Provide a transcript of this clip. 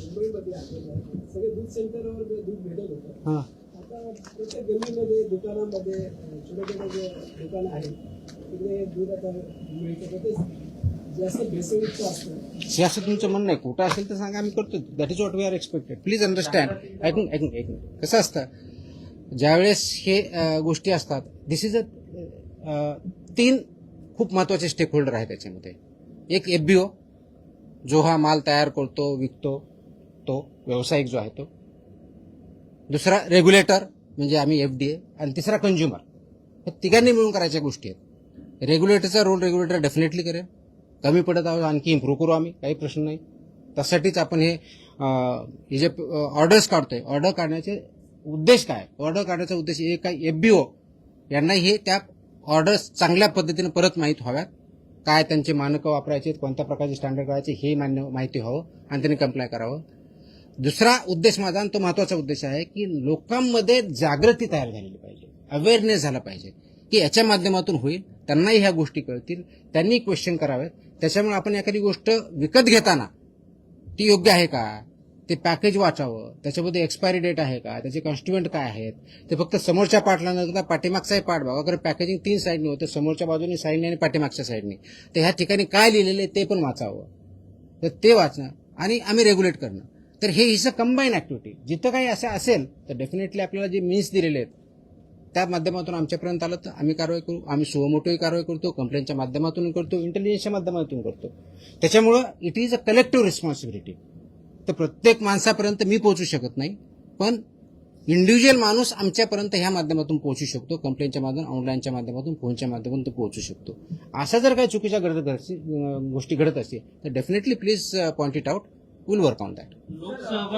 मुंबईमध्ये आलेलं सगळे दूध सेंटरवर दूध भेटत होतं. हां आता प्रत्येक गल्लीमध्ये दुकानामध्ये छोटे छोटे जे दुकानं आहेत तिकडे दूध आता मिळतं तर ते जास्त भेसळयुक्त असतं. हे असं तुमचं म्हणणं आहे. कुठं असेल तर सांगा, आम्ही करतो. That is what we are expected. Please understand. ऐकून कसं असतं, ज्यावेळेस हे गोष्टी असतात, दिस इज तीन खूप महत्वाचे स्टेक होल्डर आहेत त्याच्यामध्ये. एक एफबीओ जो हा माल तयार करतो विकतो, तो व्यावसायिक जो आहे तो. दुसरा रेग्युलेटर म्हणजे आम्ही एफडीए, आणि तिसरा कंझ्युमर. हे तिघांनी मिळून करायच्या गोष्टी आहेत. रेग्युलेटरचा रोल रेग्युलेटर डेफिनेटली करेल. कमी पडत आहोत आणखी इम्प्रूव्ह करू आम्ही, काही प्रश्न नाही. त्यासाठीच आपण हे जे ऑर्डर्स काढतोय, ऑर्डर काढण्याचे उद्देश काय? ऑर्डर काढण्याचा उद्देश एक काय, एफबीओ यांना हे त्या ऑर्डर्स चांगल्या पद्धतीने परत माहीत व्हाव्यात. काय त्यांचे मानकं वापरायचे, कोणत्या प्रकारचे स्टँडर्ड करायचे हे माहिती व्हावं आणि त्यांनी कंप्लाय करावं. दुसरा उद्देश माझा, आणि तो महत्वाचा उद्देश आहे, की लोकांमध्ये जागृती तयार झालेली पाहिजे, अवेअरनेस झाला पाहिजे, की याच्या माध्यमातून होईल, त्यांनाही ह्या गोष्टी कळतील, त्यांनी क्वेश्चन करावेत. त्याच्यामुळे आपण एखादी गोष्ट विकत घेताना ती योग्य आहे का, ते पॅकेज वाचावं, त्याच्यामध्ये एक्सपायरी डेट आहे का, त्याचे कॉन्स्टिट्युएंट काय आहेत, ते फक्त समोरच्या पार्टला न करता पाठीमागचाही पार्ट बघा. अगर पॅकेजिंग 3 साईडनी होतं, समोरच्या बाजूने साईडने आणि पाठीमागच्या साईडने, तर ह्या ठिकाणी काय लिहिलेलं आहे ते पण वाचावं. तर ते वाचणं आणि आम्ही रेग्युलेट करणं. तर हे इज अ कंबाईन ऍक्टिव्हिटी. जिथं काही असं असेल तर डेफिनेटली आपल्याला जे मीन्स दिलेले आहेत त्या माध्यमातून आमच्यापर्यंत आलं तर आम्ही कारवाई करू. आम्ही सुमोटोही कारवाई करतो, कंप्लेंटच्या माध्यमातून करतो, इंटेलिजन्सच्या माध्यमातून करतो. त्याच्यामुळं it is a collective responsibility. तर प्रत्येक माणसापर्यंत मी पोहोचू शकत नाही, पण इंडिव्हिज्युअल माणूस आमच्यापर्यंत ह्या माध्यमातून पोहोचू शकतो. कंप्लेंटच्या माध्यमातून, ऑनलाईनच्या माध्यमातून, फोनच्या माध्यमातून तो पोहोचू शकतो. अशा जर काही चुकीच्या गोष्टी घडत असतील तर definitely please point it out. Will work on that.